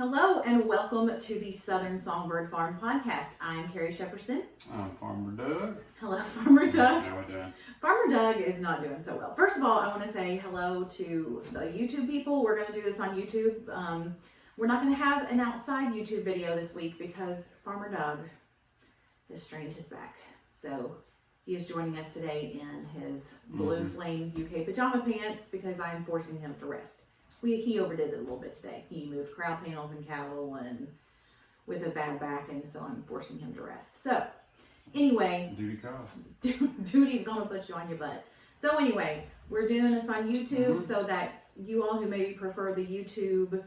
Hello and welcome to the Southern Songbird Farm Podcast. I'm Carrie Shepperson. I'm Farmer Doug. Hello, Farmer Doug. How we doing? Farmer Doug is not doing so well. First of all, I want to say hello to the YouTube people. We're going to do this on YouTube. We're not going to have an outside YouTube video this week because Farmer Doug has strained his back. So he is joining us today in his blue flame UK pajama pants because I am forcing him to rest. He overdid it a little bit today. He moved crowd panels and cattle and with a bad back, and so I'm forcing him to rest. So, anyway, Duty calls. Duty's gonna put you on your butt. So anyway, we're doing this on YouTube so that you all who maybe prefer the YouTube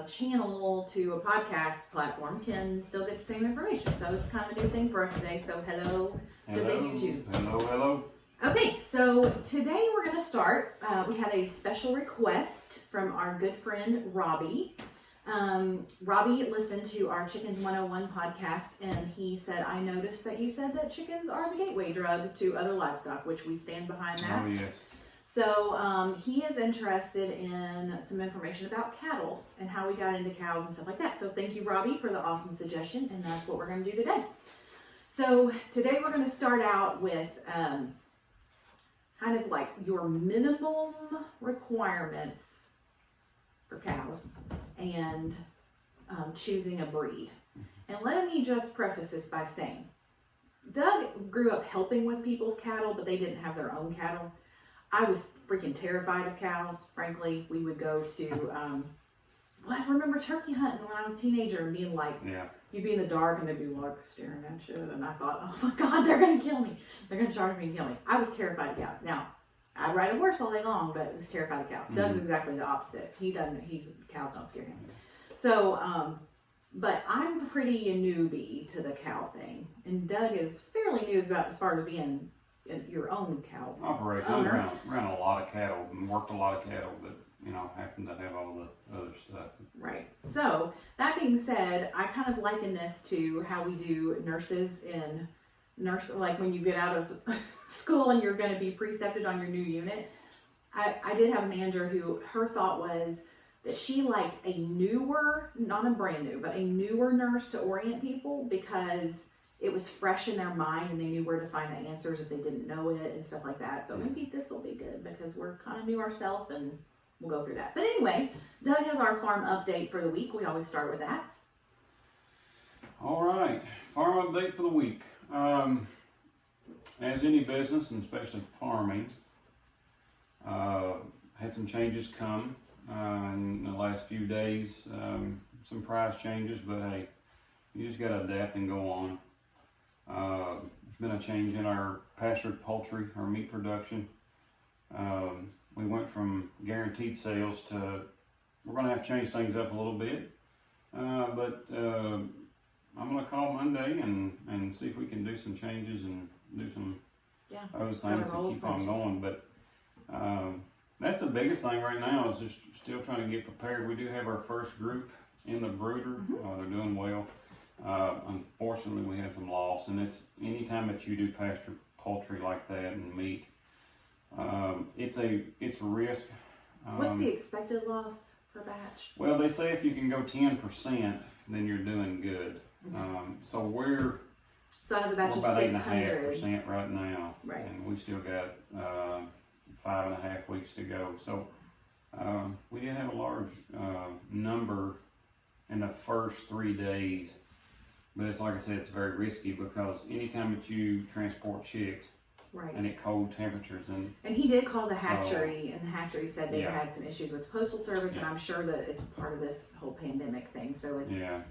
channel to a podcast platform can still get the same information. So it's kind of a new thing for us today. So hello to the YouTubes. Hello. Okay, so today we're going to start. We had a special request from our good friend Robbie. Robbie listened to our Chickens 101 podcast, and he said, I noticed that you said that chickens are the gateway drug to other livestock, which we stand behind that. Oh, yes. So he is interested in some information about cattle and how we got into cows and stuff like that. So thank you, Robbie, for the awesome suggestion, and that's what we're going to do today. So today we're going to start out with kind of like your minimum requirements for cows and choosing a breed. And let me just preface this by saying, Doug grew up helping with people's cattle, but they didn't have their own cattle. I was freaking terrified of cows, frankly. We would go to, I remember turkey hunting when I was a teenager and being like, you'd be in the dark and they'd be like staring at you, and I thought, oh my God, they're going to kill me. They're going to charge me and kill me. I was terrified of cows. Now, I'd ride a horse all day long, but I was terrified of cows. Doug's exactly the opposite. Cows don't scare him. So, but I'm pretty a newbie to the cow thing. And Doug is fairly new as far as being your own cow Operation. owner. Ran a lot of cattle and worked a lot of cattle, but happened to have all the other stuff. Right. So that being said, I kind of liken this to how we do nurses like when you get out of school and you're going to be precepted on your new unit. I did have a manager who her thought was that she liked a newer, not a brand new, but a newer nurse to orient people because it was fresh in their mind and they knew where to find the answers if they didn't know it and stuff like that. So maybe this will be good because we're kind of new ourselves and we'll go through that. But anyway, Doug has our farm update for the week. We always start with that. All right. Farm update for the week. As any business, and especially farming, had some changes come in the last few days. Some price changes, but hey, you just got to adapt and go on. There's been a change in our pastured poultry, our meat production. We went from guaranteed sales to, we're going to have to change things up a little bit. But I'm going to call Monday and see if we can do some changes and do some other things to keep on going. But that's the biggest thing right now is just still trying to get prepared. We do have our first group in the brooder. They're doing well. Unfortunately, we had some loss, and it's anytime that you do pasture poultry like that and meat, it's a risk. What's the expected loss per batch? Well, they say if you can go 10%, then you're doing good. So we're out of the batch of about 600. 8.5% right now, right? And we still got 5.5 weeks to go. So we did have a large number in the first 3 days. But it's like I said, it's very risky because anytime that you transport chicks, and at cold temperatures, and he did call the hatchery, and the hatchery said they had some issues with the postal service, and I'm sure that it's part of this whole pandemic thing. So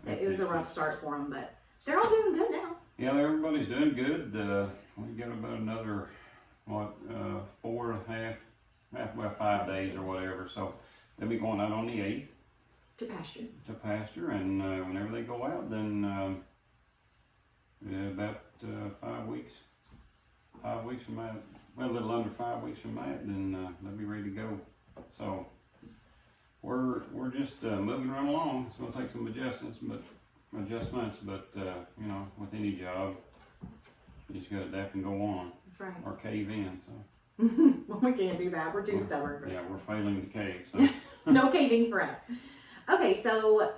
it was a rough start for them, but they're all doing good now. Yeah, everybody's doing good. We got about another 5 days or whatever. So they'll be going out on the 8th to pasture, and whenever they go out, then about 5 weeks. 5 weeks from that, well, a little under 5 weeks from that, then they'll be ready to go. So we're just moving right along. It's going to take some adjustments, but with any job, you just got to adapt and go on. That's right. Or cave in. So Well, we can't do that. We're too stubborn for that. Yeah, we're failing to cave. So no caving for us. Okay, so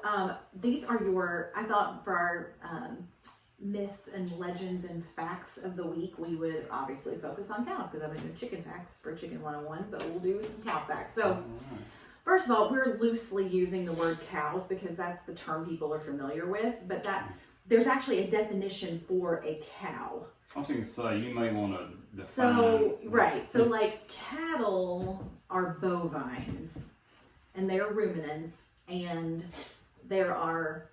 these are I thought for our myths and legends and facts of the week, we would obviously focus on cows because I've been doing chicken facts for Chicken 101, so we'll do some cow facts. So, first of all, we're loosely using the word cows because that's the term people are familiar with, but there's actually a definition for a cow. I was going to say, you may want to define. So, right. So, like, cattle are bovines, and they're ruminants, and there are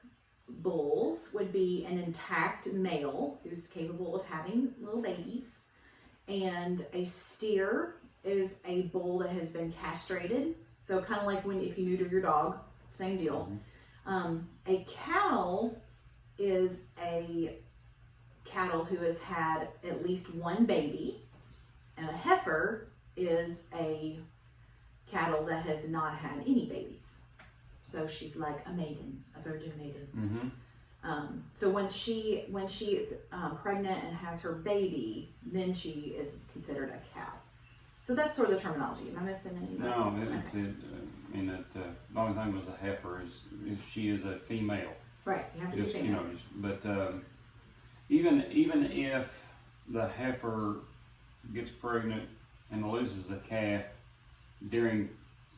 bulls, would be an intact male who's capable of having little babies, and a steer is a bull that has been castrated. So, kind of like if you neuter your dog, same deal. A cow is a cattle who has had at least one baby, and a heifer is a cattle that has not had any babies. So she's like a maiden, a virgin maiden. So when she is pregnant and has her baby, then she is considered a cow. So that's sort of the terminology. Am I missing anything? No, the only thing was a heifer is if she is a female. Right, you have to be female. But even if the heifer gets pregnant and loses a calf during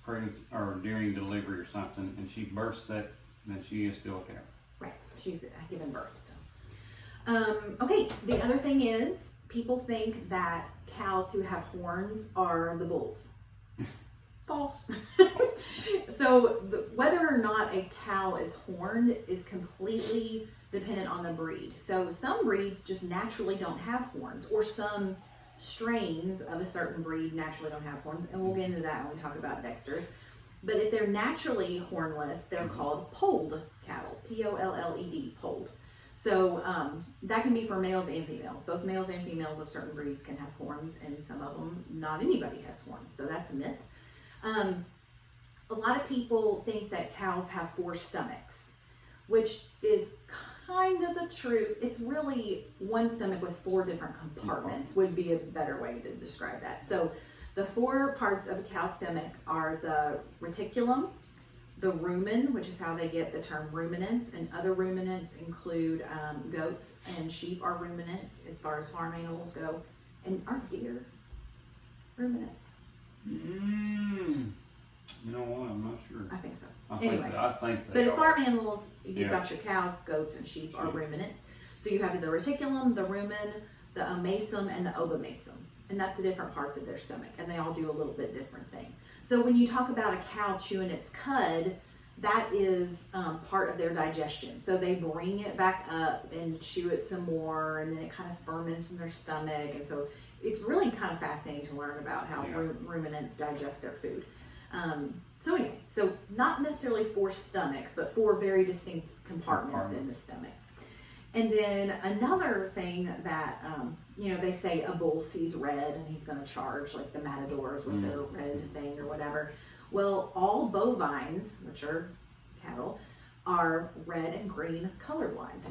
pregnancy or during delivery or something, and she births that, then she is still a cow. Right, she's given birth. So, okay. The other thing is people think that cows who have horns are the bulls. False. So whether or not a cow is horned is completely dependent on the breed. So some breeds just naturally don't have horns, or some strains of a certain breed naturally don't have horns, and we'll get into that when we talk about Dexter's. But if they're naturally hornless, they're called polled cattle. P-O-L-L-E-D, polled. So that can be for males and females. Both males and females of certain breeds can have horns, and some of them, not anybody has horns. So that's a myth. A lot of people think that cows have 4 stomachs, which is kind of the truth. It's really one stomach with 4 different compartments would be a better way to describe that. So the 4 parts of a cow's stomach are the reticulum, the rumen, which is how they get the term ruminants, and other ruminants include goats and sheep are ruminants as far as farm animals go. And aren't deer ruminants? You know what? I'm not sure. I think so. I think but in farm animals, you've got your cows, goats, and sheep are ruminants. So you have the reticulum, the rumen, the omasum, and the obomasum. And that's the different parts of their stomach. And they all do a little bit different thing. So when you talk about a cow chewing its cud, that is part of their digestion. So they bring it back up and chew it some more, and then it kind of ferments in their stomach. And so it's really kind of fascinating to learn about how ruminants digest their food. So anyway, so not necessarily 4 stomachs, but 4 very distinct compartments in the stomach. And then another thing that, they say a bull sees red and he's going to charge, like the matadors with their red thing or whatever. Well, all bovines, which are cattle, are red and green colorblind.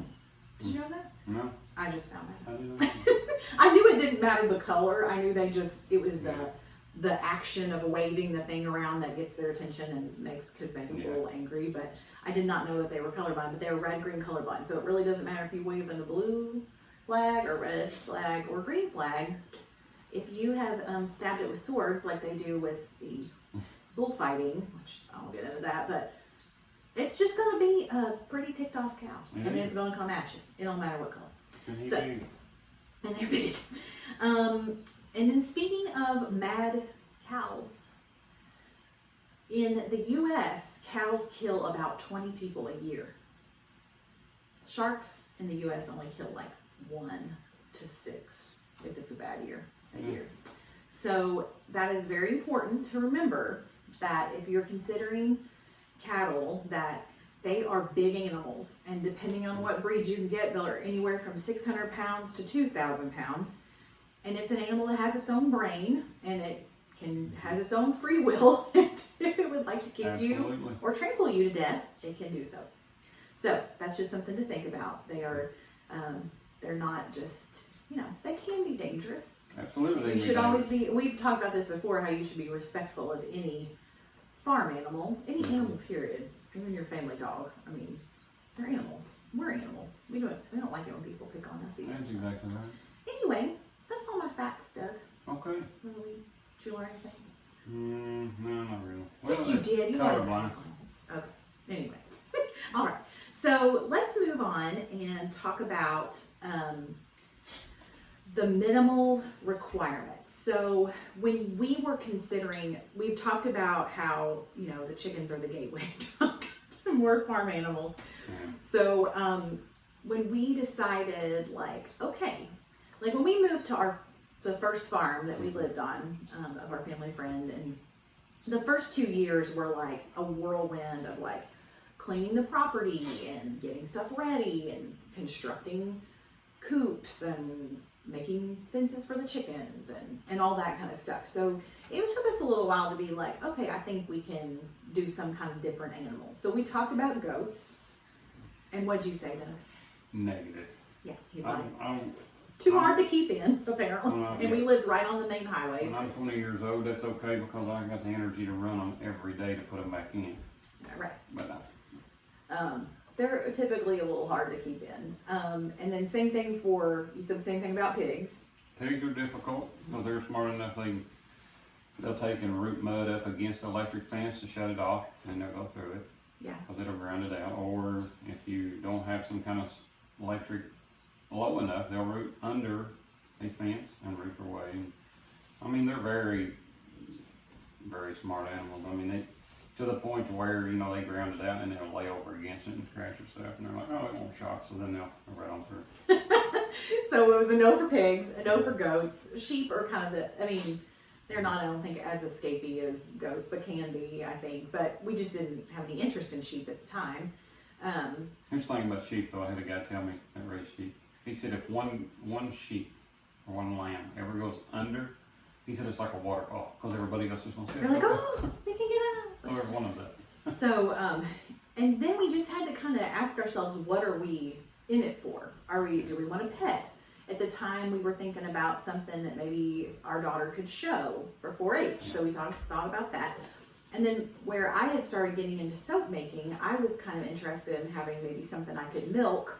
Did you know that? No. I just found that. I didn't know. I knew it didn't matter the color. I knew it was the action of waving the thing around that gets their attention and could make a bull angry, but I did not know that they were colorblind, but they were red-green colorblind. So it really doesn't matter if you wave in a blue flag or red flag or green flag. If you have stabbed it with swords like they do with the bullfighting, which I won't get into that, but it's just going to be a pretty ticked off cow, and it's going to come at you. It don't matter what color. And they're big. And then speaking of mad cows, in the U.S., cows kill about 20 people a year. Sharks in the U.S. only kill like 1 to 6 if it's a bad year, a year. So that is very important to remember that if you're considering cattle, that they are big animals, and depending on what breed you can get, they're anywhere from 600 pounds to 2,000 pounds. And it's an animal that has its own brain, and it has its own free will. If it would like to kick you or trample you to death, it can do so. So that's just something to think about. They're not just, they can be dangerous. Absolutely. You should always be, we've talked about this before, how you should be respectful of any farm animal, any animal period. even your family dog. I mean, they're animals. We're animals. We don't like it when people pick on us either. That's So. exactly right. Anyway, that's all my facts, Doug. Okay. Did you learn anything? No, not really. Yes, you did. You colorblind. Okay. Anyway, all right. So let's move on and talk about the minimal requirements. So when we were considering, we've talked about how, you know, the chickens are the gateway to more farm animals. Yeah. So when we decided, like, okay, like when we moved to the first farm that we lived on of our family friend, and the first 2 years were like a whirlwind of like cleaning the property and getting stuff ready and constructing coops and making fences for the chickens and all that kind of stuff. So it took us a little while to be like, okay, I think we can do some kind of different animal. So we talked about goats. And what'd you say, Doug? Negative. Yeah, he's like, I'm too hard to keep in, apparently. And we yeah. lived right on the main highways. When I'm 20 years old, that's okay because I got the energy to run them every day to put them back in. Right. But They're typically a little hard to keep in. And then same thing you said the same thing about pigs. pigs are difficult because they're smart enough they'll take and root mud up against the electric fence to shut it off, and they'll go through it. Yeah. Because it'll ground it out. Or if you don't have some kind of electric low enough, they'll root under a fence and root their way. I mean, they're very, very smart animals. I mean, they to the point to where, you know, they ground it out and they'll lay over against it and scratch themselves, and they're like, oh, it won't shock. So then they'll right on through. So it was a no for pigs, a no for goats. Sheep are kind of they're not, I don't think, as escapey as goats, but can be, I think. But we just didn't have any interest in sheep at the time. Here's the thing about sheep, though. I had a guy tell me that raised sheep. He said if one sheep or one lamb ever goes under, he said it's like a waterfall because everybody else is going to say, they're like, oh, we can get out. So every one of that. So, and then we just had to kind of ask ourselves, what are we in it for? Do we want a pet? At the time, we were thinking about something that maybe our daughter could show for 4-H. So we thought about that. And then where I had started getting into soap making, I was kind of interested in having maybe something I could milk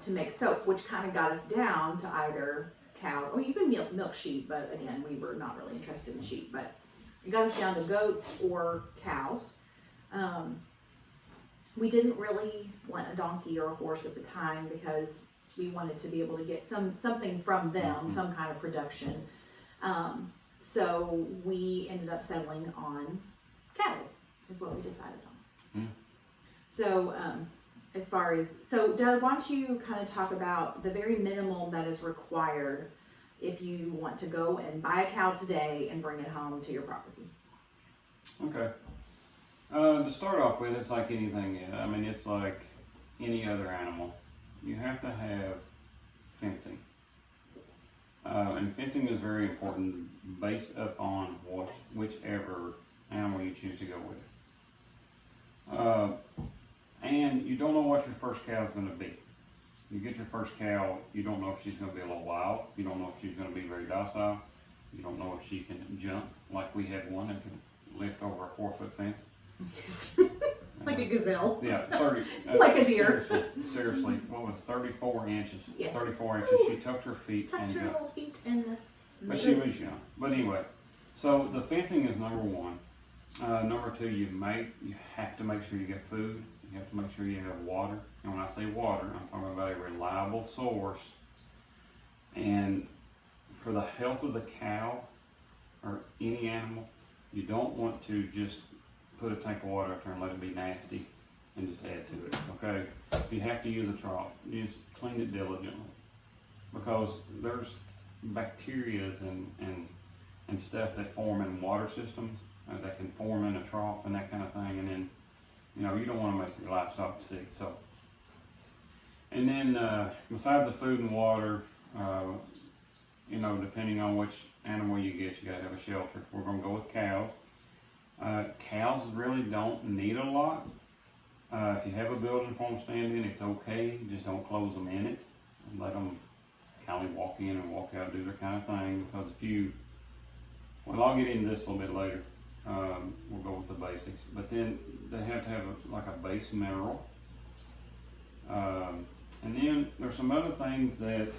to make soap, which kind of got us down to either cow, or even milk sheep. But again, we were not really interested in sheep. But it got us down to goats or cows. We didn't really want a donkey or a horse at the time because we wanted to be able to get something from them, some kind of production. So we ended up settling on cattle, is what we decided on. So so Doug, why don't you kind of talk about the very minimum that is required if you want to go and buy a cow today and bring it home to your property? Okay. To start off with, it's like anything. I mean, it's like any other animal. You have to have fencing. And fencing is very important based upon whichever animal you choose to go with. And you don't know what your first cow is going to be. You get your first cow, you don't know if she's going to be a little wild. You don't know if she's going to be very docile. You don't know if she can jump, like we had one that can lift over a 4-foot fence. Like a gazelle. Yeah, 30. Like a deer. Seriously, what was 34 inches? Yes. 34 inches. She tucked her feet Tucked and her jumped. little feet in. But she was young. But anyway, so the fencing is number one. Number two, you have to make sure you get food. You have to make sure you have water. And when I say water, I'm talking about a reliable source. And for the health of the cow or any animal, you don't want to just put a tank of water up there and let it be nasty and just add to it, okay? You have to use a trough. You just clean it diligently because there's bacterias and stuff that form in water systems that can form in a trough and that kind of thing, and then, you know, you don't want to make your livestock sick. So, and then besides the food and water, you know, depending on which animal you get, you gotta have a shelter. We're gonna go with cows. Cows really don't need a lot. If you have a building for them to stand in, it's okay. Just don't close them in it and let them kind of walk in and walk out, do their kind of thing. Because well, I'll get into this a little bit later. we'll go with the basics. But then they have to have like a base mineral. And then there's some other things that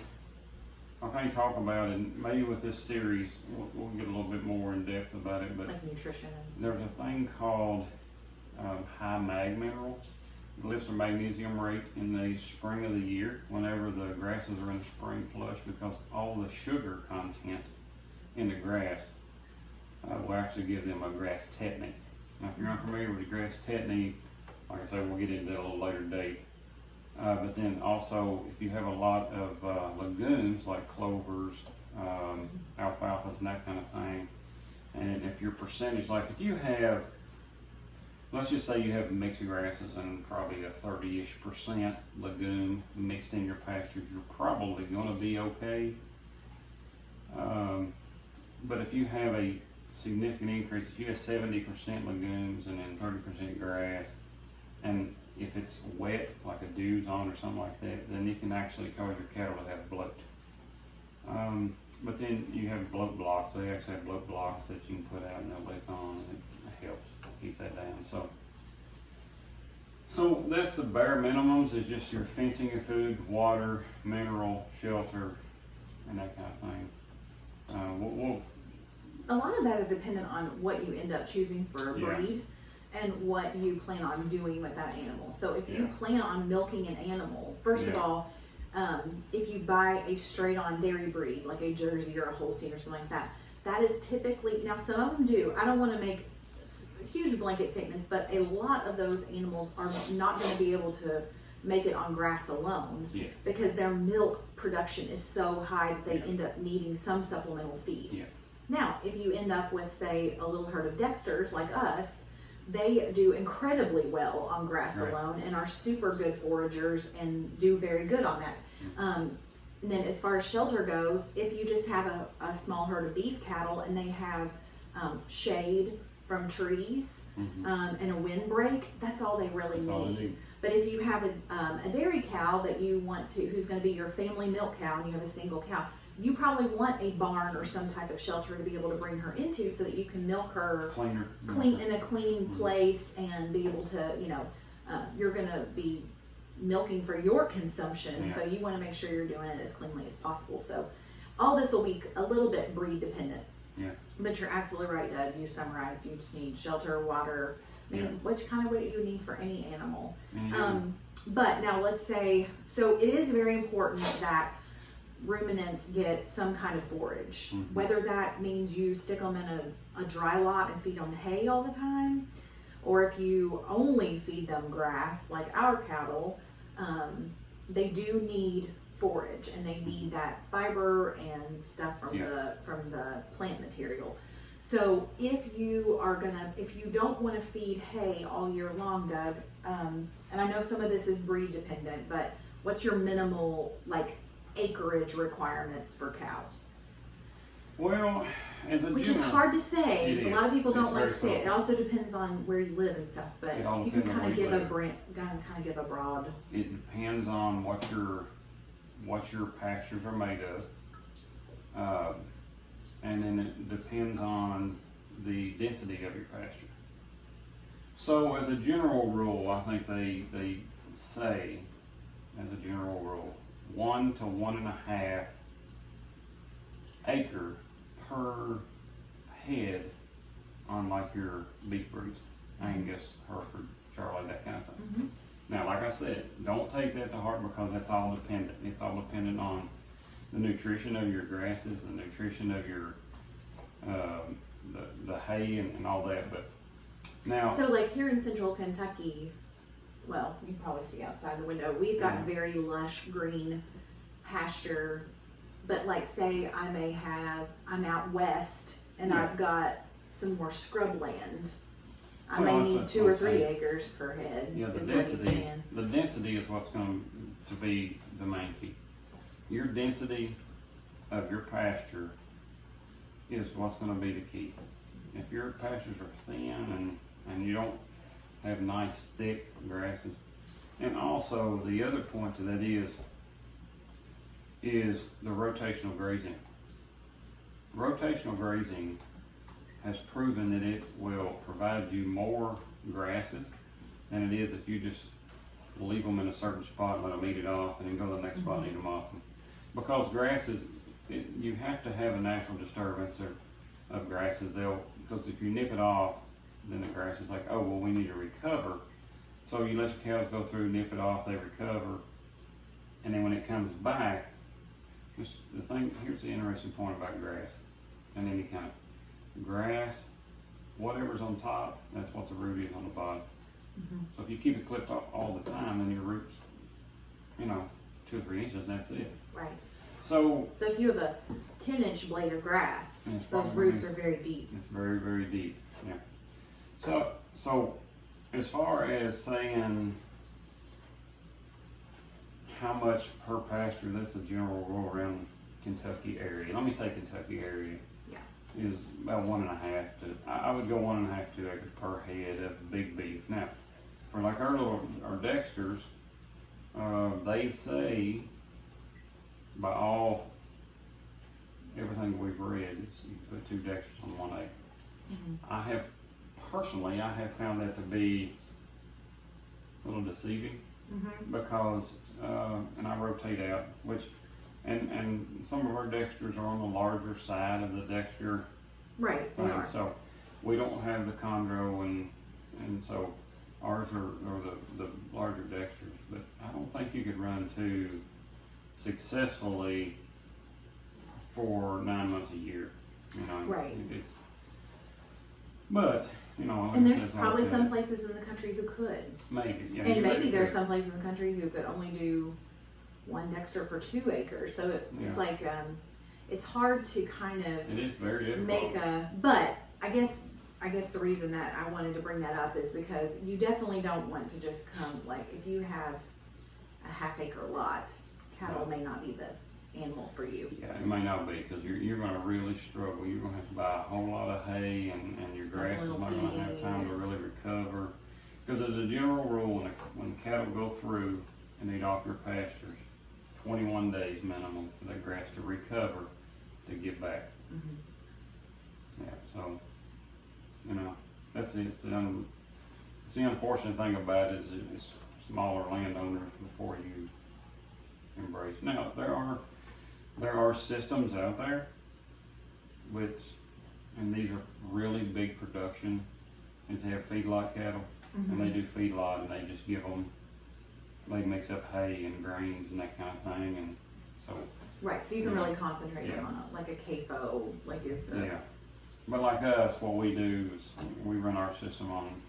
I can't talk about, and maybe with this series we'll get a little bit more in depth about it. But Like nutrition and there's a thing called high mag mineral. It lifts the magnesium rate in the spring of the year whenever the grasses are in the spring flush, because all the sugar content in the grass will actually give them a grass tetany. Now, if you're unfamiliar with the grass tetany, like I said, we'll get into that a little later date. But then also, if you have a lot of legumes like clovers, alfalfas, and that kind of thing, and if your percentage, like if you have, let's just say you have mixed grasses and probably a 30-ish% legume mixed in your pastures, you're probably going to be okay. But if you have a significant increase, if you have 70% legumes and then 30% grass, and if it's wet, like a dew's on or something like that, then it can actually cause your cattle to have bloat. But then you have bloat blocks. They actually have bloat blocks that you can put out and they'll lick on, and it helps keep that down. So that's the bare minimums, is just your fencing your food, water, mineral, shelter, and that kind of thing. a lot of that is dependent on what you end up choosing for a breed and what you plan on doing with that animal. So if you plan on milking an animal, first of all, if you buy a straight on dairy breed, like a Jersey or a Holstein or something like that, that is typically, now some of them do, I don't want to make huge blanket statements, but a lot of those animals are not going to be able to make it on grass alone because their milk production is so high that they end up needing some supplemental feed. Now, if you end up with, say, a little herd of Dexters like us, they do incredibly well on grass alone and are super good foragers and do very good on that. And then as far as shelter goes, if you just have a small herd of beef cattle and they have shade from trees and a windbreak, that's all they really need. But if you have a dairy cow that you want to, who's going to be your family milk cow, and you have a single cow, you probably want a barn or some type of shelter to be able to bring her into so that you can milk her clean in a clean place and be able to, you know, you're going to be milking for your consumption. So you want to make sure you're doing it as cleanly as possible. So all this will be a little bit breed dependent. But you're absolutely right, Doug. You summarized. You just need shelter, water. I mean, which kind of what you need for any animal. But now let's say, so it is very important that ruminants get some kind of forage, whether that means you stick them in a dry lot and feed them hay all the time, or if you only feed them grass like our cattle, they do need forage and they need that fiber and stuff from the plant material. So if you don't want to feed hay all year long, Doug, and I know some of this is breed dependent, but what's your minimal acreage requirements for cows? Well, which is hard to say. A lot of people don't like to say it. It also depends on where you live and stuff, but you can kind of give a broad. It depends on what your pastures are made of, and then it depends on the density of your pasture. So as a general rule, I think they say, as a general rule, 1 to 1.5 acre per head on like your beef breeds, Angus, Hereford, Charolais, that kind of thing. Now, like I said, don't take that to heart because that's all dependent. It's all dependent on the nutrition of your grasses, the nutrition of your the hay and all that. But now, so like here in central Kentucky, well, you can probably see outside the window, we've got very lush green pasture. But like say I'm out west and I've got some more scrub land. I may need 2 or 3 acres per head. The density is what's going to be the main key. Your density of your pasture is what's going to be the key. If your pastures are thin and you don't have nice thick grasses, and also the other point to that is the rotational grazing. Rotational grazing has proven that it will provide you more grasses than it is if you just leave them in a certain spot and let them eat it off and then go to the next spot and eat them off. Because grasses, you have to have a natural disturbance of grasses. Because if you nip it off, then the grass is like, oh, well, we need to recover. So you let your cows go through, nip it off, they recover, and then when it comes back, here's the interesting point about grass, and any kind of grass, whatever's on top, that's what the root is on the bottom. So if you keep it clipped off all the time, then your roots, 2 or 3 inches, that's it. Right. So if you have a 10-inch blade of grass, those roots are very deep. It's very, very deep. Yeah. So as far as saying how much per pasture, that's a general rule around Kentucky area. Let me say Kentucky area. Yeah. Is about 1.5 to, I would go 1.5 to 2 acres per head of big beef. Now, for like our Dexters, they say by everything we've read, is you put 2 Dexters on 1 acre. Personally, I have found that to be a little deceiving because, and I rotate out, and some of our Dexters are on the larger side of the Dexter. Right, they are. So we don't have the chondro, and so ours are the larger Dexters. But I don't think you could run 2 successfully for 9 months a year. Right. But and there's probably some places in the country who could. Maybe, yeah. And maybe there's some places in the country who could only do 1 Dexter per 2 acres. So it's like it's hard to kind of. It is very difficult. Make a. But I guess the reason that I wanted to bring that up is because you definitely don't want to just come like if you have a 1/2 acre lot, cattle may not be the animal for you. Yeah, it may not be because you're going to really struggle. You're going to have to buy a whole lot of hay, and your grass is not going to have time to really recover. Because as a general rule, when cattle go through and eat off your pastures, 21 days minimum for that grass to recover to get back. Yeah, so that's it. It's the unfortunate thing about it is smaller landowners before you embrace. Now there are systems out there and these are really big production, is they have feedlot cattle, and they do feedlot, and they just give them, they mix up hay and grains and that kind of thing, and so. Right, so you can really concentrate on like a CAFO, like it's a. Yeah, but like us, what we do is we run our system on,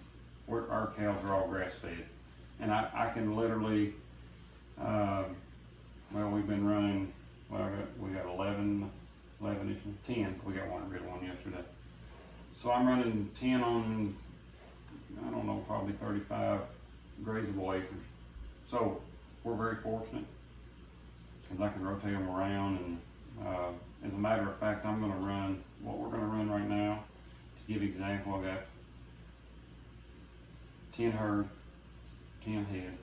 our cows are all grass fed, and I can literally, we've been running, we got 11-ish, 10, we got rid of one yesterday. So I'm running 10 on, I don't know, probably 35 grazable acres. So we're very fortunate because I can rotate them around, and as a matter of fact, I'm going to run, what we're going to run right now, to give example, I got 10 herd, 10 head,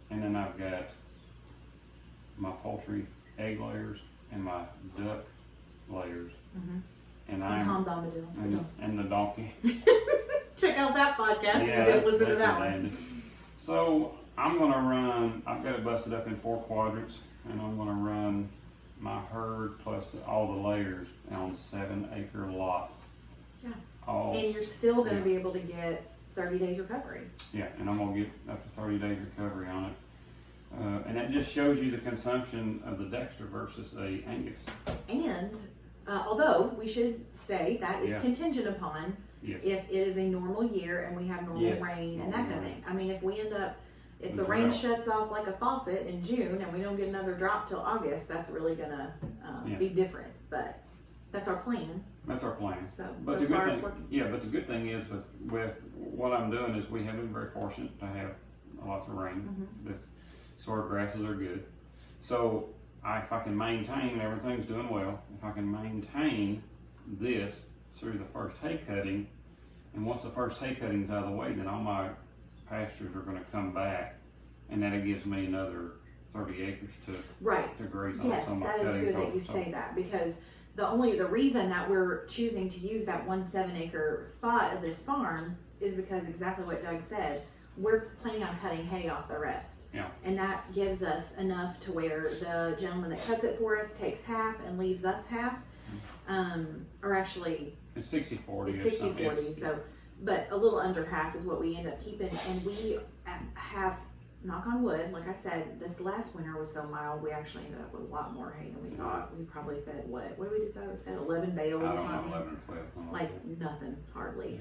and then I've got my poultry egg layers and my duck layers. And Tom Bombadil. And the donkey. Check out that podcast. Yeah, we didn't listen to that one. So I'm going to run, I've got it busted up in 4 quadrants, and I'm going to run my herd plus all the layers on 7-acre lot. Yeah. And you're still going to be able to get 30 days recovery. Yeah, and I'm going to get up to 30 days recovery on it. And that just shows you the consumption of the Dexter versus a Angus. And although we should say that is contingent upon if it is a normal year and we have normal rain and that kind of thing. I mean, if the rain shuts off like a faucet in June and we don't get another drop till August, that's really gonna be different. But that's our plan. That's our plan. So but so the far good it's thing, working. but the good thing is with what I'm doing is we have been very fortunate to have lots of rain. So our grasses are good. So if I can maintain, everything's doing well. If I can maintain this through the first hay cutting, and once the first hay cutting's out of the way, then all my pastures are going to come back, and then it gives me another 30 acres to graze on. Yes, so that is good that you say that, because The reason that we're choosing to use that 1 7-acre spot of this farm is because exactly what Doug said. We're planning on cutting hay off the rest. Yeah. And that gives us enough to where the gentleman that cuts it for us takes half and leaves us half. Or actually, It's 60-40. it's 60-40, so, but a little under half is what we end up keeping. And we have, knock on wood, like I said, this last winter was so mild, we actually ended up with a lot more hay than we thought. We probably fed, what did we decide we fed, 11 bales I or don't know, something? 11 or 12. Like nothing, hardly.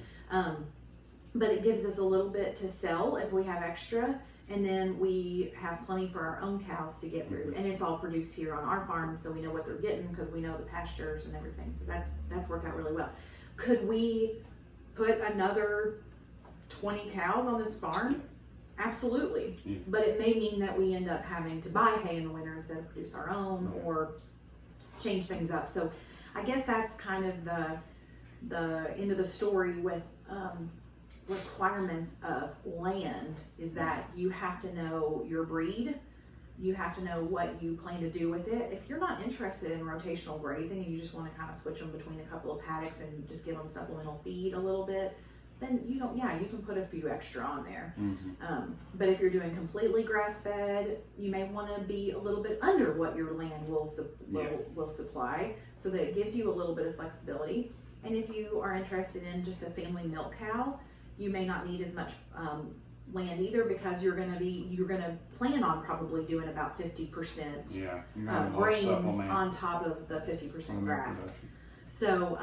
But it gives us a little bit to sell if we have extra, and then we have plenty for our own cows to get through. And it's all produced here on our farm, so we know what they're getting because we know the pastures and everything. So that's worked out really well. Could we put another 20 cows on this farm? Absolutely. Yeah. But it may mean that we end up having to buy hay in the winter instead of produce our own, or change things up. So I guess that's kind of the end of the story with requirements of land, is that you have to know your breed, you have to know what you plan to do with it. If you're not interested in rotational grazing and you just want to kind of switch them between a couple of paddocks and just give them supplemental feed a little bit, then you can put a few extra on there. But if you're doing completely grass fed, you may want to be a little bit under what your land will supply, so that it gives you a little bit of flexibility. And if you are interested in just a family milk cow, you may not need as much land either, because you're going to plan on probably doing about 50% grains on top of the 50% grass. So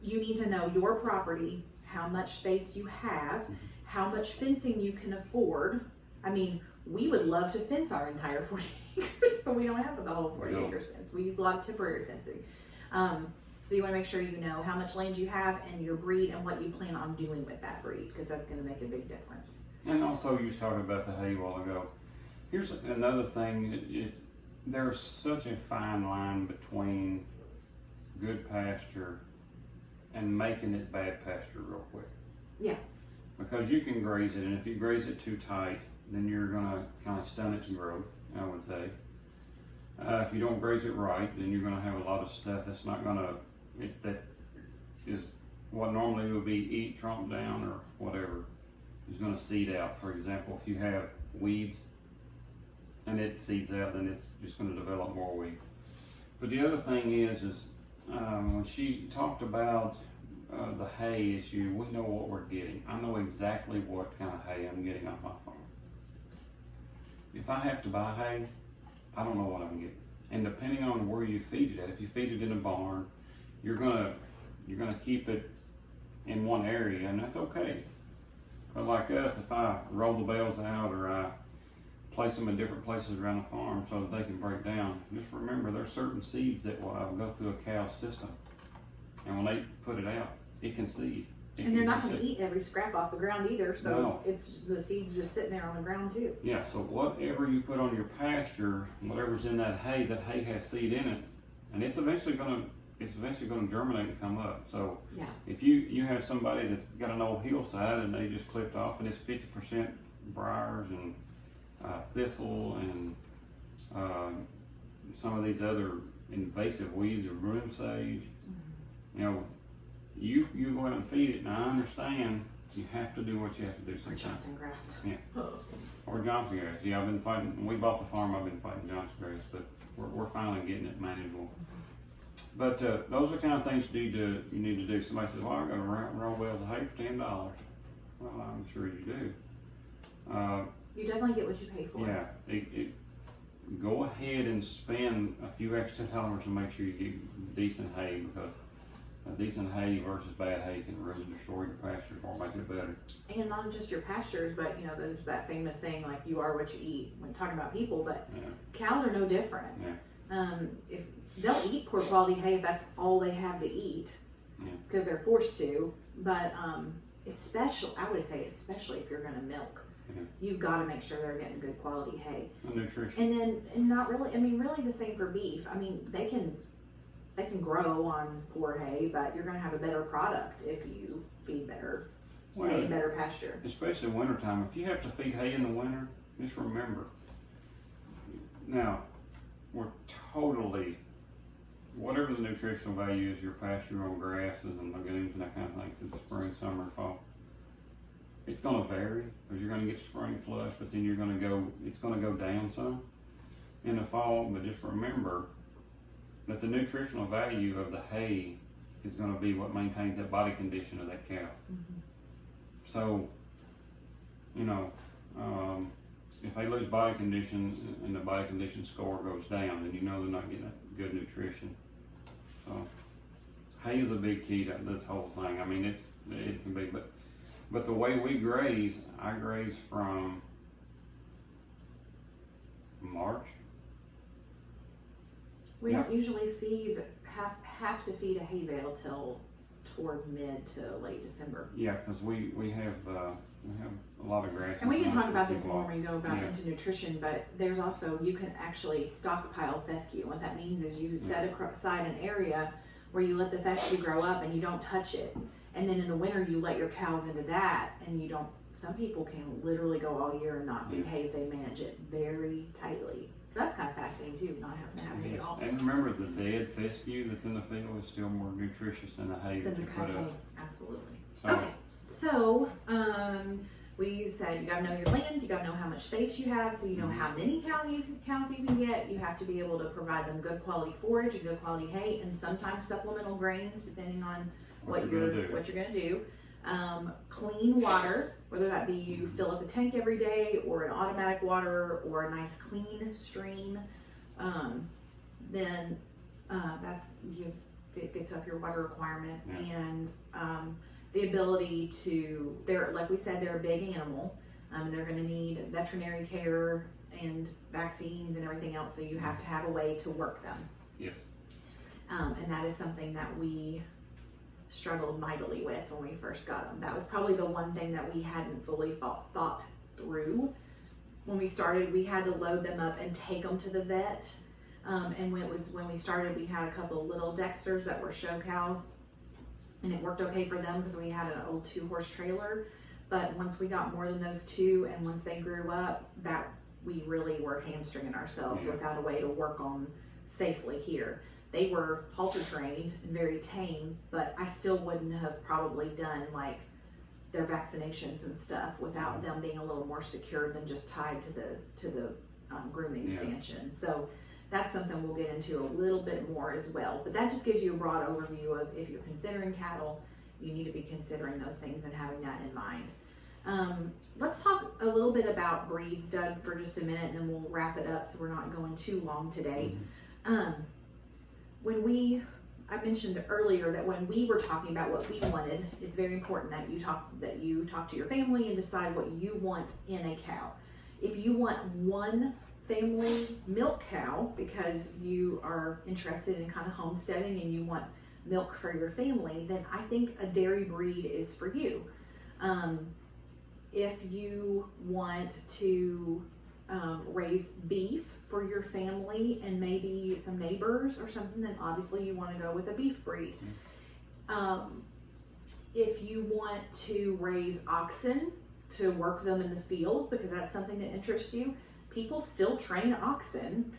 you need to know your property, how much space you have, how much fencing you can afford. I mean, we would love to fence our entire 40 acres, but we don't have the whole 40 acres fenced. We use a lot of temporary fencing. So you want to make sure you know how much land you have and your breed and what you plan on doing with that breed, because that's going to make a big difference. And also, you was talking about the hay a while ago. Here's another thing. There's such a fine line between good pasture and making it bad pasture real quick. Yeah. Because you can graze it, and if you graze it too tight, then you're going to kind of stunt its growth, I would say. If you don't graze it right, then you're going to have a lot of stuff that's not going to, that is what normally would be eat, tromp down, or whatever, is going to seed out. For example, if you have weeds and it seeds out, then it's just going to develop more weeds. But the other thing is when she talked about the hay issue, we know what we're getting. I know exactly what kind of hay I'm getting off my farm. If I have to buy hay, I don't know what I'm getting. And depending on where you feed it at, if you feed it in a barn, you're gonna keep it in one area, and that's okay. But like us, if I roll the bales out or I place them in different places around the farm so that they can break down, just remember there's certain seeds that will go through a cow's system, and when they put it out, it can seed. And they're not going to eat every scrap off the ground either, so No. it's the seeds just sitting there on the ground too. Yeah, so whatever you put on your pasture, whatever's in that hay has seed in it, and it's eventually going to germinate and come up. So yeah. If you have somebody that's got an old hillside and they just clipped off and it's 50% briars and thistle and some of these other invasive weeds or broom sage, you know, you go out and feed it. Now I understand you have to do what you have to do sometimes. Or Johnson grass. Yeah. Or Johnson grass. Yeah, I've been fighting. When we bought the farm, I've been fighting Johnson grass, but we're finally getting it manageable. But those are the kind of things you need to do. Somebody says, "Well, I got to roll bales of hay for $10." Well, I'm sure you do. You definitely get what you pay for. Yeah. Go ahead and spend a few extra dollars to make sure you get decent hay, because a decent hay versus bad hay can really destroy your pastures or make it better. And not just your pastures, but you know, there's that famous saying like you are what you eat. When talking about people, but cows are no different. Yeah. If they'll eat poor quality hay if that's all they have to eat, because they're forced to. But especially if you're going to milk, you've got to make sure they're getting good quality hay. And nutrition. And not really. I mean, really the same for beef. I mean, they can grow on poor hay, but you're going to have a better product if you feed better hay, better pasture. Especially in wintertime. If you have to feed hay in the winter, just remember. Now, we're totally whatever the nutritional value is, your pasture on grasses and lagoons and that kind of thing through the spring, summer, and fall. It's going to vary because you're going to get spring flush, but then it's going to go down some in the fall. But just remember that the nutritional value of the hay is going to be what maintains that body condition of that cow. So, if they lose body condition and the body condition score goes down, then they're not getting good nutrition. So, hay is a big key to this whole thing. I mean, it can be, but the way we graze, I graze from March. We don't usually have to feed a hay bale till toward mid to late December. Yeah, because we have a lot of grass. And we can talk about this more when we go into nutrition, but there's also, you can actually stockpile fescue. What that means is you set aside an area where you let the fescue grow up and you don't touch it. And then in the winter you let your cows into that, and you don't, some people can literally go all year and not feed hay if they manage it very tightly. So that's kind of fascinating too, not having to have hay at all. And remember, the dead fescue that's in the field is still more nutritious than the hay that you put up. Absolutely. So, okay, so we said you gotta know your land, you gotta know how much space you have, so you know how many cows you can get. You have to be able to provide them good quality forage and good quality hay, and sometimes supplemental grains depending on what you're gonna do. Clean water, whether that be you fill up a tank every day or an automatic water or a nice clean stream, then it gets up your water requirement. And the ability to, like we said, they're a big animal. They're going to need veterinary care and vaccines and everything else, so you have to have a way to work them. Yes. And that is something that we struggled mightily with when we first got them. That was probably the one thing that we hadn't fully thought through. When we started, we had to load them up and take them to the vet. And when we started, we had a couple of little Dexters that were show cows, and it worked okay for them because we had an old 2-horse trailer. But once we got more than those two, and once they grew up, that we really were hamstringing ourselves without a way to work on safely here. They were halter trained and very tame, but I still wouldn't have probably done like their vaccinations and stuff without them being a little more secure than just tied to the grooming stanchion. So that's something we'll get into a little bit more as well. But that just gives you a broad overview of, if you're considering cattle, you need to be considering those things and having that in mind. Let's talk a little bit about breeds, Doug, for just a minute, and then we'll wrap it up so we're not going too long today. I mentioned earlier that when we were talking about what we wanted, it's very important that you talk to your family and decide what you want in a cow. If you want one family milk cow because you are interested in kind of homesteading and you want milk for your family, then I think a dairy breed is for you. If you want to raise beef for your family and maybe some neighbors or something, then obviously you want to go with a beef breed. If you want to raise oxen to work them in the field because that's something that interests you, people still train oxen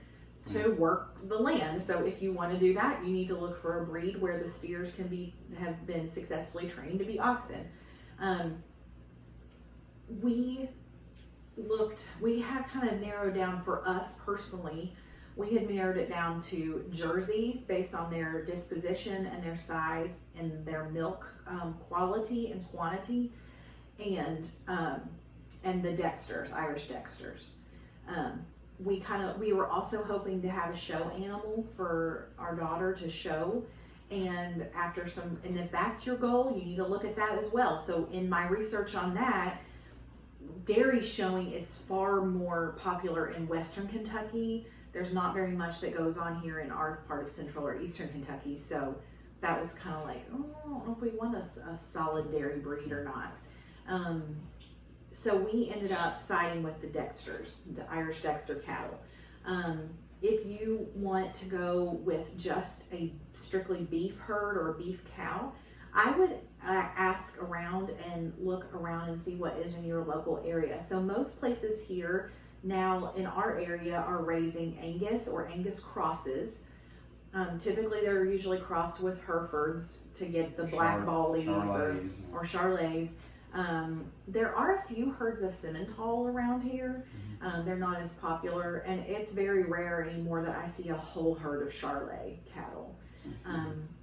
to work the land. So if you want to do that, you need to look for a breed where the steers have been successfully trained to be oxen. We had kind of narrowed down for us personally, we had narrowed it down to Jerseys based on their disposition and their size and their milk quality and quantity, and the Dexters, Irish Dexters. We were also hoping to have a show animal for our daughter to show, and if that's your goal, you need to look at that as well. So in my research on that, dairy showing is far more popular in Western Kentucky. There's not very much that goes on here in our part of Central or Eastern Kentucky. So that was kind of like, I don't know if we want a solid dairy breed or not. So we ended up siding with the Dexters, the Irish Dexter cattle. If you want to go with just a strictly beef herd or a beef cow, I would ask around and look around and see what is in your local area. So most places here now in our area are raising Angus or Angus crosses. Typically, they're usually crossed with Herefords to get the black ballies or Charolais. There are a few herds of Simmental around here. They're not as popular, and it's very rare anymore that I see a whole herd of Charolais cattle.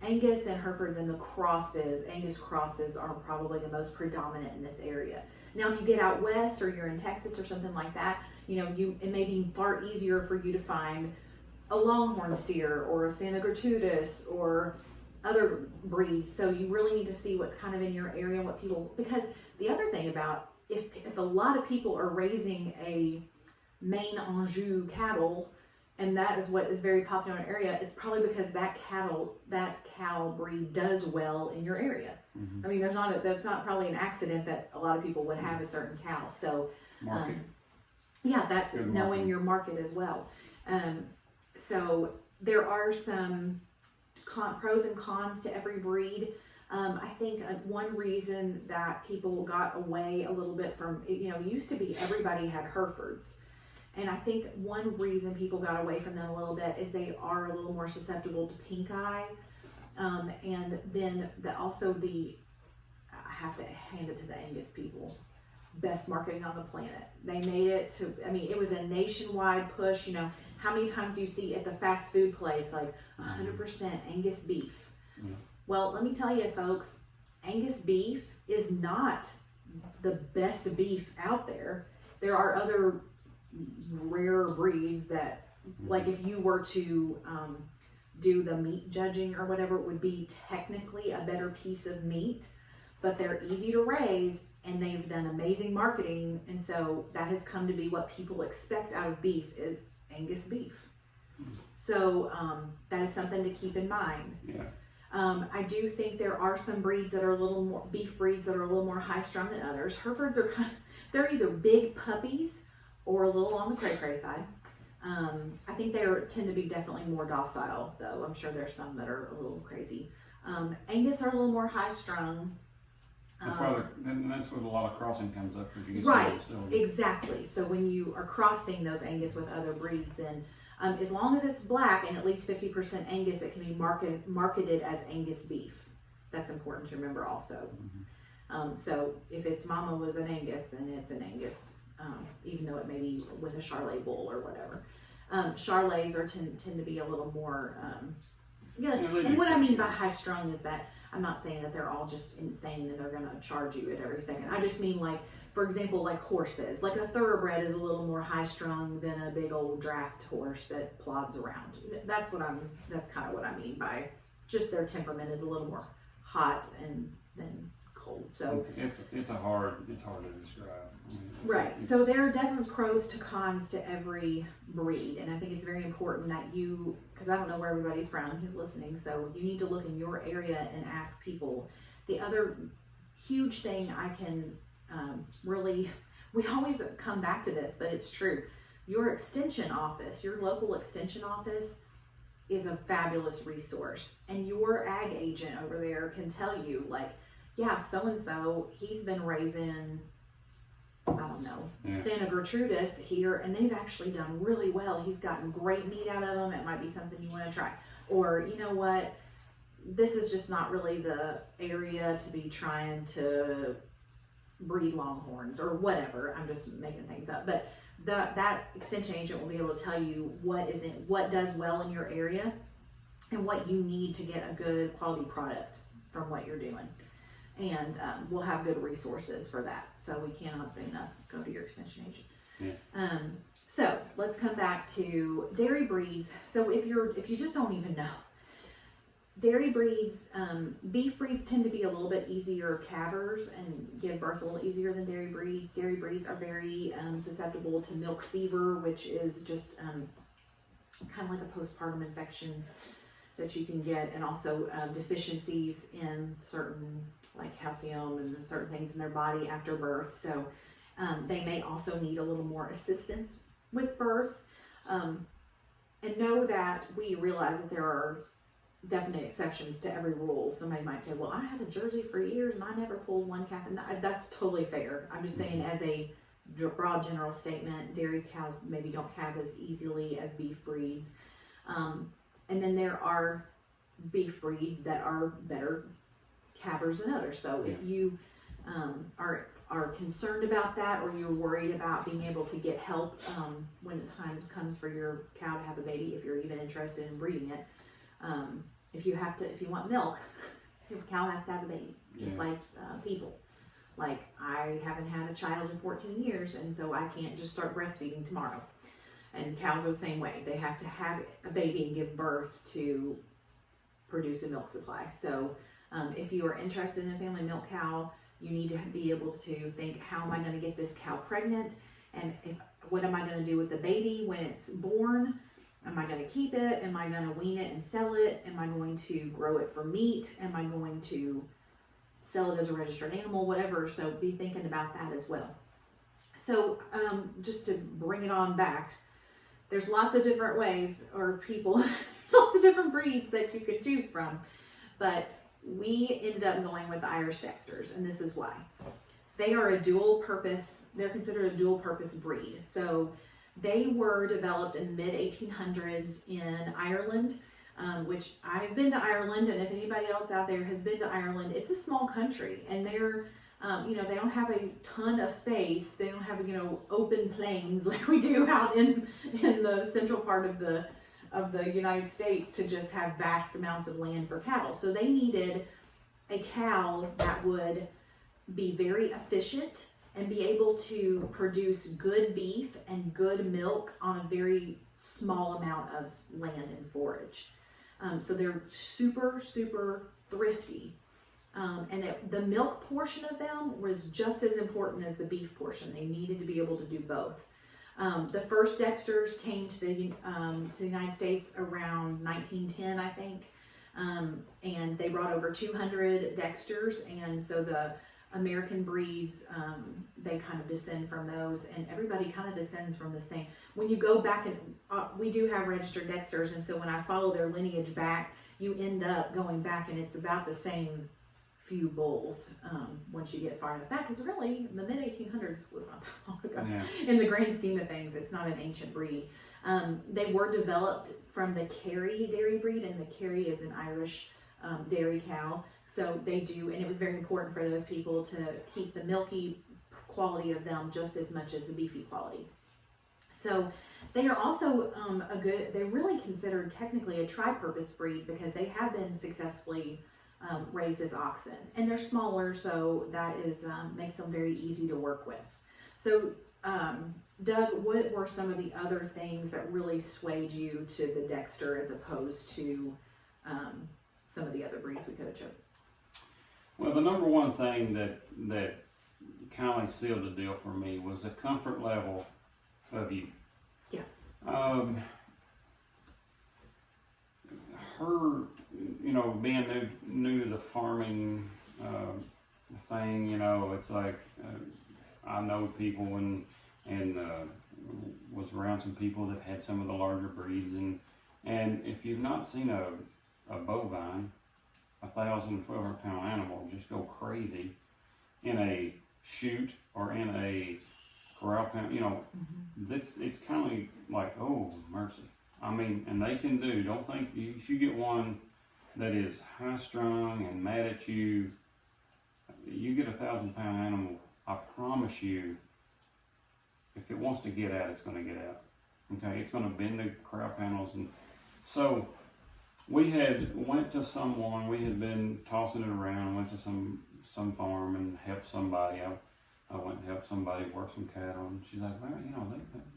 Angus and Herefords and the crosses, Angus crosses are probably the most predominant in this area. Now, if you get out west or you're in Texas or something like that, it may be far easier for you to find a longhorn steer or a Santa Gertrudis or other breeds. So you really need to see what's kind of in your area and what people, because the other thing about if a lot of people are raising a Maine Anjou cattle, and that is what is very popular in the area, it's probably because that cow breed does well in your area. I mean, that's not probably an accident that a lot of people would have a certain cow. So, that's good knowing market. your market as well. So there are some pros and cons to every breed. I think one reason that people got away a little bit from, it used to be everybody had Herefords. And I think one reason people got away from them a little bit is they are a little more susceptible to pink eye. And then I have to hand it to the Angus people. Best marketing on the planet. They made it it was a nationwide push. How many times do you see at the fast food place, like 100% Angus beef? Well, let me tell you, folks, Angus beef is not the best beef out there. There are other rare breeds that, like if you were to do the meat judging or whatever, it would be technically a better piece of meat, but they're easy to raise and they've done amazing marketing. And so that has come to be what people expect out of beef is Angus beef. So that is something to keep in mind. I do think there are some breeds that are beef breeds that are a little more high strung than others. Herefords are they're either big puppies or a little on the cray-cray side. I think they tend to be definitely more docile, though. I'm sure there's some that are a little crazy. Angus are a little more high strung. That's where a lot of crossing comes up. Right, exactly. So when you are crossing those Angus with other breeds, then as long as it's black and at least 50% Angus, it can be marketed as Angus beef. That's important to remember also. So if its mama was an Angus, then it's an Angus, even though it may be with a Charolais bull or whatever. Charolais tend to be a little more, and what I mean by high strung is that I'm not saying that they're all just insane and they're going to charge you at every second. I just mean, like, for example, like horses. Like a thoroughbred is a little more high strung than a big old draft horse that plods around. That's kind of what I mean by just their temperament is a little more hot and then cold. So it's hard to describe. Right. So there are definitely pros to cons to every breed, and I think it's very important that because I don't know where everybody's from who's listening, so you need to look in your area and ask people. The other huge thing I can we always come back to this, but it's true. Your extension office, your local extension office is a fabulous resource, and your ag agent over there can tell you, like, yeah, so-and-so, he's been raising, I don't know, Santa Gertrudis here, and they've actually done really well. He's gotten great meat out of them. It might be something you want to try. Or, you know what, this is just not really the area to be trying to breed longhorns or whatever. I'm just making things up. But that extension agent will be able to tell you what does well in your area and what you need to get a good quality product from what you're doing. And we'll have good resources for that. So we cannot say enough. Go to your extension agent. So let's come back to dairy breeds. So if you just don't even know, dairy breeds, beef breeds tend to be a little bit easier calvers and give birth a little easier than dairy breeds. Dairy breeds are very susceptible to milk fever, which is just kind of like a postpartum infection that you can get, and also deficiencies in certain, like calcium and certain things in their body after birth. So they may also need a little more assistance with birth. And know that we realize that there are definite exceptions to every rule. Somebody might say, well, I had a Jersey for years and I never pulled one calf. And that's totally fair. I'm just saying, as a broad general statement, dairy cows maybe don't calve as easily as beef breeds. And then there are beef breeds that are better calvers than others. So if you are concerned about that, or you're worried about being able to get help when the time comes for your cow to have a baby, if you're even interested in breeding it, if you want milk, your cow has to have a baby, just like people. Like, I haven't had a child in 14 years, and so I can't just start breastfeeding tomorrow. And cows are the same way. They have to have a baby and give birth to produce a milk supply. So if you are interested in a family milk cow, you need to be able to think, how am I going to get this cow pregnant? And what am I going to do with the baby when it's born? Am I going to keep it? Am I going to wean it and sell it? Am I going to grow it for meat? Am I going to sell it as a registered animal? Whatever. So be thinking about that as well. So just to bring it on back, there's lots of different ways, or people, there's lots of different breeds that you could choose from. But we ended up going with the Irish Dexters, and this is why. They are a dual purpose, they're considered a dual purpose breed. So they were developed in the mid 1800s in Ireland, which I've been to Ireland, and if anybody else out there has been to Ireland, it's a small country, and they're they don't have a ton of space. They don't have, open plains like we do out in the central part of the United States to just have vast amounts of land for cattle. So they needed a cow that would be very efficient and be able to produce good beef and good milk on a very small amount of land and forage. So they're super, super thrifty. And the milk portion of them was just as important as the beef portion. They needed to be able to do both. The first Dexters came to the United States around 1910, I think, and they brought over 200 Dexters, and so the American breeds, they kind of descend from those, and everybody kind of descends from the same. When you go back, and we do have registered Dexters, and so when I follow their lineage back, you end up going back, and it's about the same few bulls once you get far enough back, because really the mid 1800s was not that long ago. In the grand scheme of things, it's not an ancient breed. They were developed from the Kerry dairy breed, and the Kerry is an Irish dairy cow. So they do, and it was very important for those people to keep the milky quality of them just as much as the beefy quality. So they are also they're really considered technically a tri-purpose breed, because they have been successfully raised as oxen, and they're smaller, so that is makes them very easy to work with. So Doug, what were some of the other things that really swayed you to the Dexter as opposed to some of the other breeds we could have chosen? Well, the number one thing that kind of sealed the deal for me was the comfort level of you. Yeah. Her, being new to the farming thing, it's like I know people and was around some people that had some of the larger breeds, and if you've not seen a bovine, 1,000 to 1,200 pound animal just go crazy in a chute or in a corral pen, it's kind of like, oh mercy. I mean, and they can do, don't think, if you get one that is high strung and mad at you, you get 1,000 pound animal, I promise you, if it wants to get out, it's going to get out. Okay, it's going to bend the corral panels. And so we went to someone, we had been tossing it around, went to some farm and helped somebody. I went and helped somebody work some cattle, and she's like, well,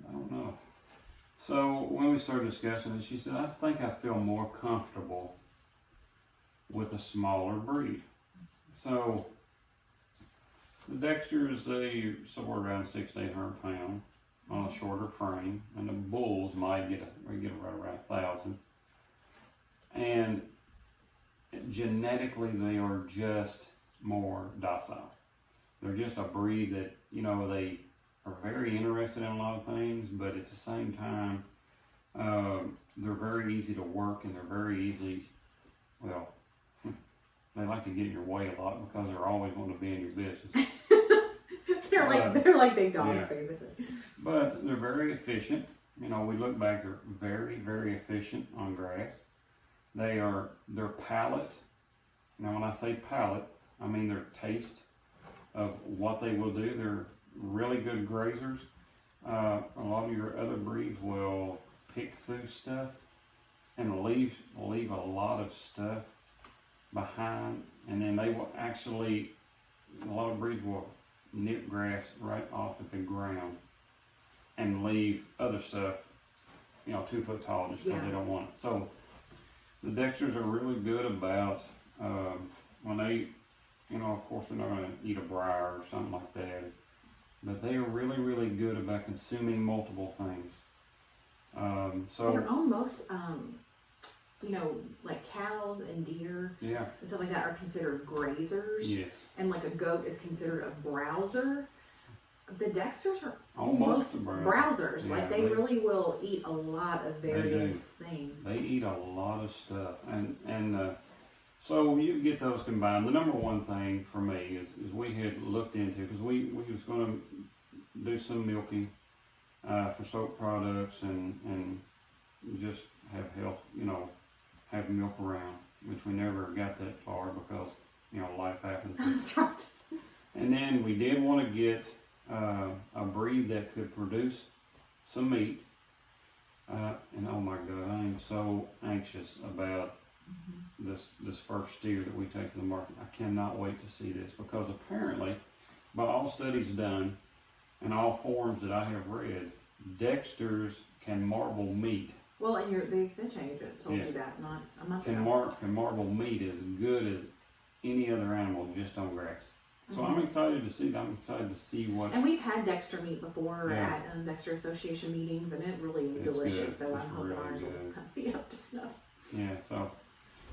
I don't know. So when we started discussing it, she said, I think I feel more comfortable with a smaller breed. So the Dexters, they somewhere around 600 to 800 pounds on a shorter frame, and the bulls might get right around 1,000. And genetically, they are just more docile. They're just a breed that, they are very interested in a lot of things, but at the same time, they're very easy to work, and they're very easy, they like to get in your way a lot because they're always wanting to be in your business. they're like big dogs, basically. But they're very efficient. We look back, they're very, very efficient on grass. their palate. Now when I say palate, I mean their taste of what they will do. They're really good grazers. A lot of your other breeds will pick through stuff and leave a lot of stuff behind, and then they will actually, a lot of breeds will nip grass right off at the ground and leave other stuff, 2 foot tall just because they don't want it. So the Dexters are really good about when they, of course they're not going to eat a briar or something like that, but they are really, really good about consuming multiple things. So they're almost, like cows and deer and stuff like that are considered grazers. Yes. And like a goat is considered a browser. The Dexters are almost browsers. Yeah, like they really will eat a lot of various things. They eat a lot of stuff, and so you get those combined. The number one thing for me is we had looked into, because we was going to do some milking for soap products and just have health, have milk around, which we never got that far because life happens. That's right. And then we did want to get a breed that could produce some meat. And oh my God, I am so anxious about this first steer that we take to the market. I cannot wait to see this, because apparently, by all studies done and all forums that I have read, Dexters can marble meat. Well, and the extension agent told you that not a month ago. Can marble meat as good as any other animal just on grass. So I'm excited to see that. I'm excited to see what. And we've had Dexter meat before at Dexter Association meetings, and it really is delicious. Good. So it's I'm hoping really ours will be up to snuff. Yeah. So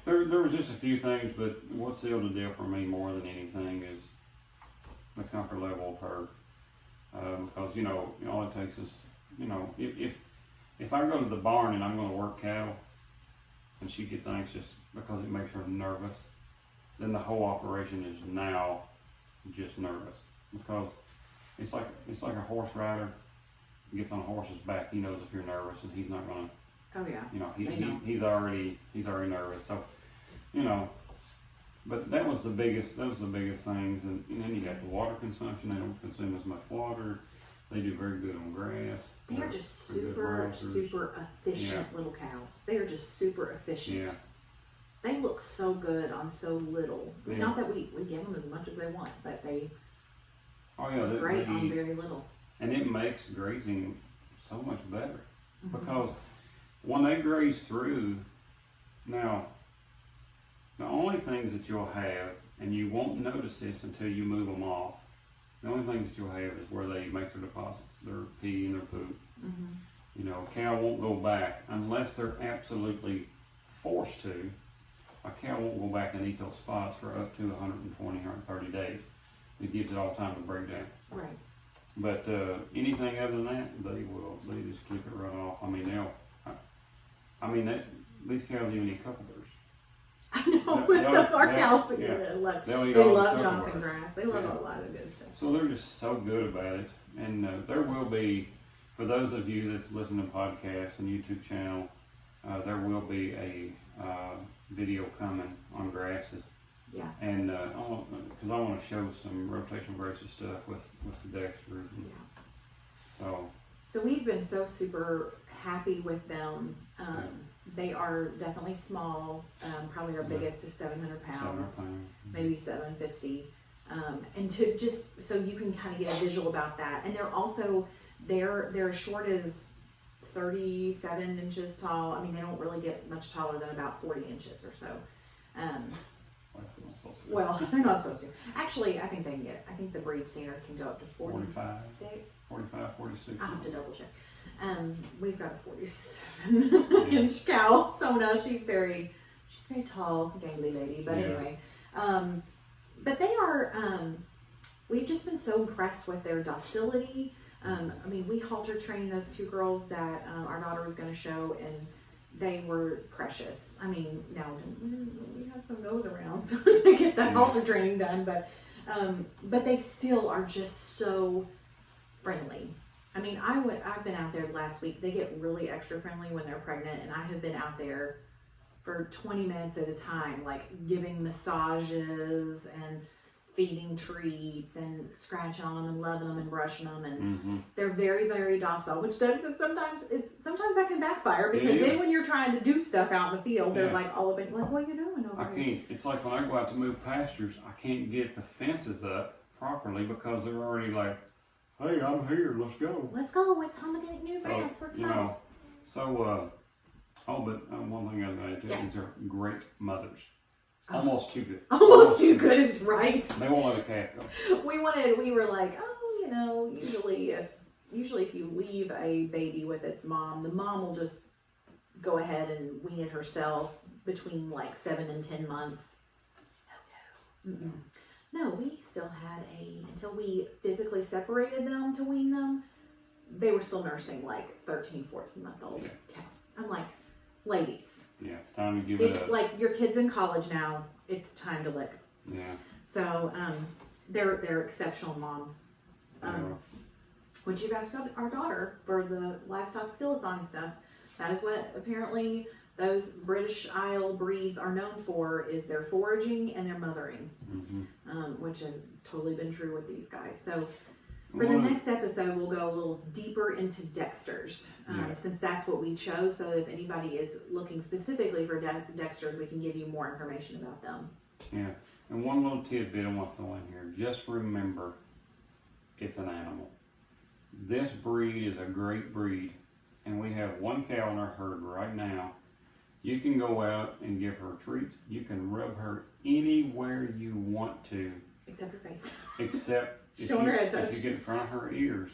there was just a few things, but what sealed the deal for me more than anything is the comfort level of her, because all it takes is if I go to the barn and I'm going to work cattle, and she gets anxious because it makes her nervous, then the whole operation is now just nervous, because it's like a horse rider gets on a horse's back. He knows if you're nervous, and he's not gonna. Oh yeah. He's already nervous. So, but that was the biggest things, and then you got the water consumption. They don't consume as much water. They do very good on grass. They are just super efficient little cows. They are just super efficient. Yeah. They look so good on so little. Yeah. Not that we give them as much as they want, but they look great on very little. And it makes grazing so much better, because when they graze through, now, the only things that you'll have, and you won't notice this until you move them off, the only things that you'll have is where they make their deposits, their pee and their poop. A cow won't go back unless they're absolutely forced to. A cow won't go back and eat those spots for up to 120, 130 days. It gives it all time to break down. Right. But anything other than that, they just clip it right off. These cows even eat cucumber. I know. Our cows they love Johnson grass. They love a lot of good stuff. So they're just so good about it. And there will be, for those of you that's listening to podcasts and YouTube channel, there will be a video coming on grasses. Yeah. And because I want to show some rotational braces stuff with the Dexters. So we've been so super happy with them. They are definitely small. Probably our biggest is 700 pounds, maybe 750. And to just so you can kind of get a visual about that. And they're also they're short as 37 inches tall. I mean, they don't really get much taller than about 40 inches or so. Well, they're not supposed to. Actually, I think they can get. I think the breed standard can go up to 46. 45, 46. I'll have to double check. We've got a 47 inch cow, Sona. She's very tall, gangly lady. But anyway, but they are. We've just been so impressed with their docility. We halter trained those two girls that our daughter was going to show, and they were precious. Now we had some goes around so to get that halter training done, but they still are just so friendly. I've been out there last week. They get really extra friendly when they're pregnant, and I have been out there for 20 minutes at a time, like giving massages and feeding treats and scratching on them and loving them and brushing them, and they're very, very docile, which does it sometimes. Sometimes that can backfire, because then when you're trying to do stuff out in the field, they're like all up in, like, what are you doing over here? It's like when I go out to move pastures, I can't get the fences up properly because they're already like, hey, I'm here, let's go. Let's go, it's time to get new grass. One thing I was going to do is they're great mothers. Almost too good. Almost too good is right. They won't let a cat go. We were like, usually if you leave a baby with its mom, the mom will just go ahead and wean it herself between like 7 and 10 months. No, we still had until we physically separated them to wean them, they were still nursing like 13, 14-month-old cows. I'm like, ladies. Yeah, it's time to give it up. Like, your kid's in college now, it's time to lick. Yeah. So, they're exceptional moms. When you've asked our daughter for the livestock skill-a-thon stuff, that is what apparently those British Isle breeds are known for, is their foraging and their mothering, which has totally been true with these guys. So for the next episode, we'll go a little deeper into Dexters, since that's what we chose. So if anybody is looking specifically for Dexters, we can give you more information about them. Yeah, and one little tidbit I want to throw in here. Just remember, it's an animal. This breed is a great breed, and we have one cow in our herd right now. You can go out and give her treats. You can rub her anywhere you want to. Except her face. Except if you get in front of her ears,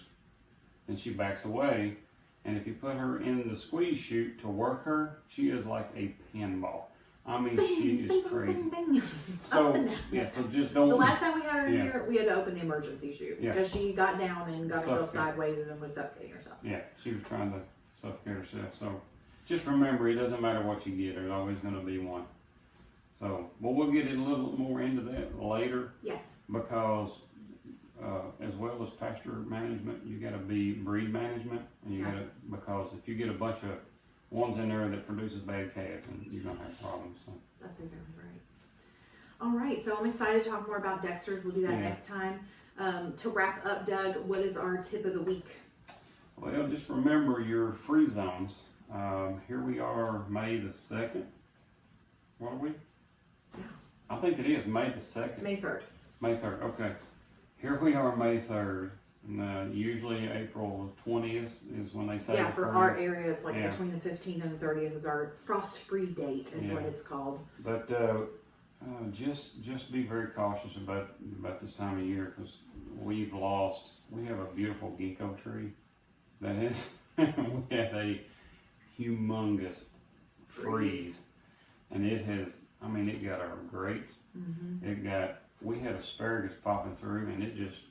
then she backs away. And if you put her in the squeeze chute to work her, she is like a pinball. I mean, she is crazy. So just don't. The last time we had her here, we had to open the emergency chute because she got down and got herself sideways and was suffocating herself. Yeah, she was trying to suffocate herself. So just remember, it doesn't matter what you get, there's always going to be one. So, we'll get a little more into that later. Yeah. Because as well as pasture management, you got to be breed management, and you got to, because if you get a bunch of ones in there that produces bad calves, and you're gonna have problems. So. That's exactly right. All right, so I'm excited to talk more about Dexters. We'll do that next time. To wrap up, Doug, what is our tip of the week? Well, just remember your free zones. Here we are, May the 2nd. What are we? Yeah. I think it is May the 2nd. May 3rd. May 3rd, okay. Here we are, May 3rd. And, usually April 20th is when they say. Yeah, for our area, it's like between the 15th and the 30th is our frost-free date, is what it's called. But just be very cautious about this time of year, because we have a beautiful ginkgo tree that is, we had a humongous freeze. And it got our grapes. We had asparagus popping through, and it just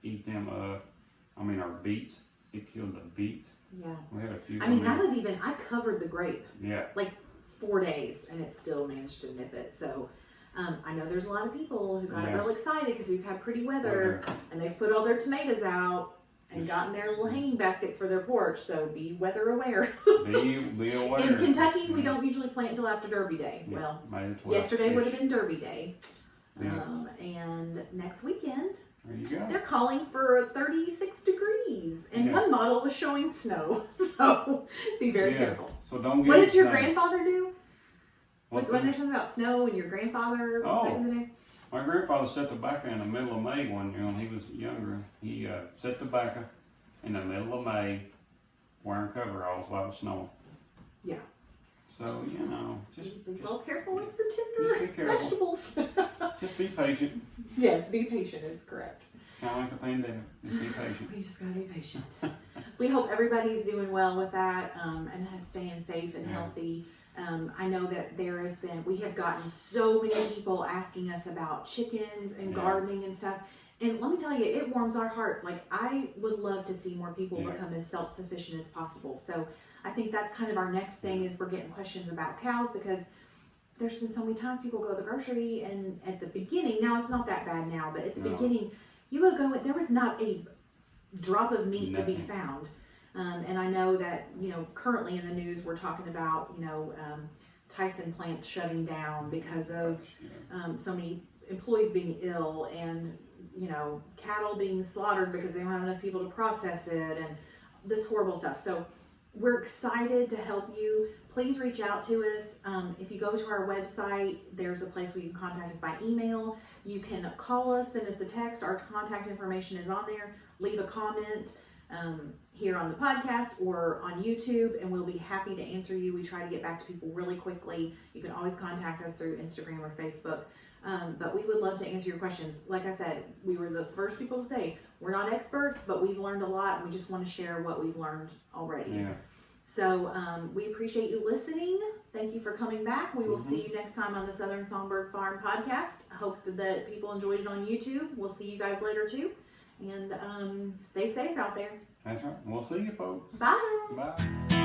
eat them up. Our beets, it killed the beets. Yeah. We had a few. that was even, I covered the grape. Yeah. Like 4 days, and it still managed to nip it. So, I know there's a lot of people who got real excited because we've had pretty weather, and they've put all their tomatoes out and gotten their little hanging baskets for their porch. So be weather aware. Be aware. In Kentucky, we don't usually plant until after Derby Day. Yeah. Well, May 12th. Yesterday would have been Derby Day. Yeah. And next weekend, there you go. They're calling for 36 degrees, and one model was showing snow. So be very careful. So don't get. What did your grandfather do? When there's something about snow and your grandfather back in the day? My grandfather set tobacco in the middle of May one year when he was younger. He set tobacco in the middle of May, wearing coveralls while it was snowing. Yeah. So just be careful with your tender vegetables. Just be patient. Yes, be patient is correct. Kind of like a pandemic. Just be patient. We just gotta be patient. We hope everybody's doing well with that, and staying safe and healthy. I know that we have gotten so many people asking us about chickens and gardening and stuff. And let me tell you, it warms our hearts. Like, I would love to see more people become as self-sufficient as possible. So I think that's kind of our next thing, is we're getting questions about cows, because there's been so many times people go to the grocery, and at the beginning, now it's not that bad now, but at the beginning, you would go, there was not a drop of meat to be found. And I know that, currently in the news, we're talking about, Tyson plants shutting down because of so many employees being ill, and cattle being slaughtered because they don't have enough people to process it, and this horrible stuff. So we're excited to help you. Please reach out to us. If you go to our website, there's a place where you can contact us by email. You can call us, send us a text. Our contact information is on there. Leave a comment here on the podcast or on YouTube, and we'll be happy to answer you. We try to get back to people really quickly. You can always contact us through Instagram or Facebook. But we would love to answer your questions. Like I said, we were the first people to say we're not experts, but we've learned a lot, and we just want to share what we've learned already. Yeah. So we appreciate you listening. Thank you for coming back. We will see you next time on the Southern Songbird Farm podcast. I hope that people enjoyed it on YouTube. We'll see you guys later too. And stay safe out there. That's right. We'll see you folks. Bye. Bye.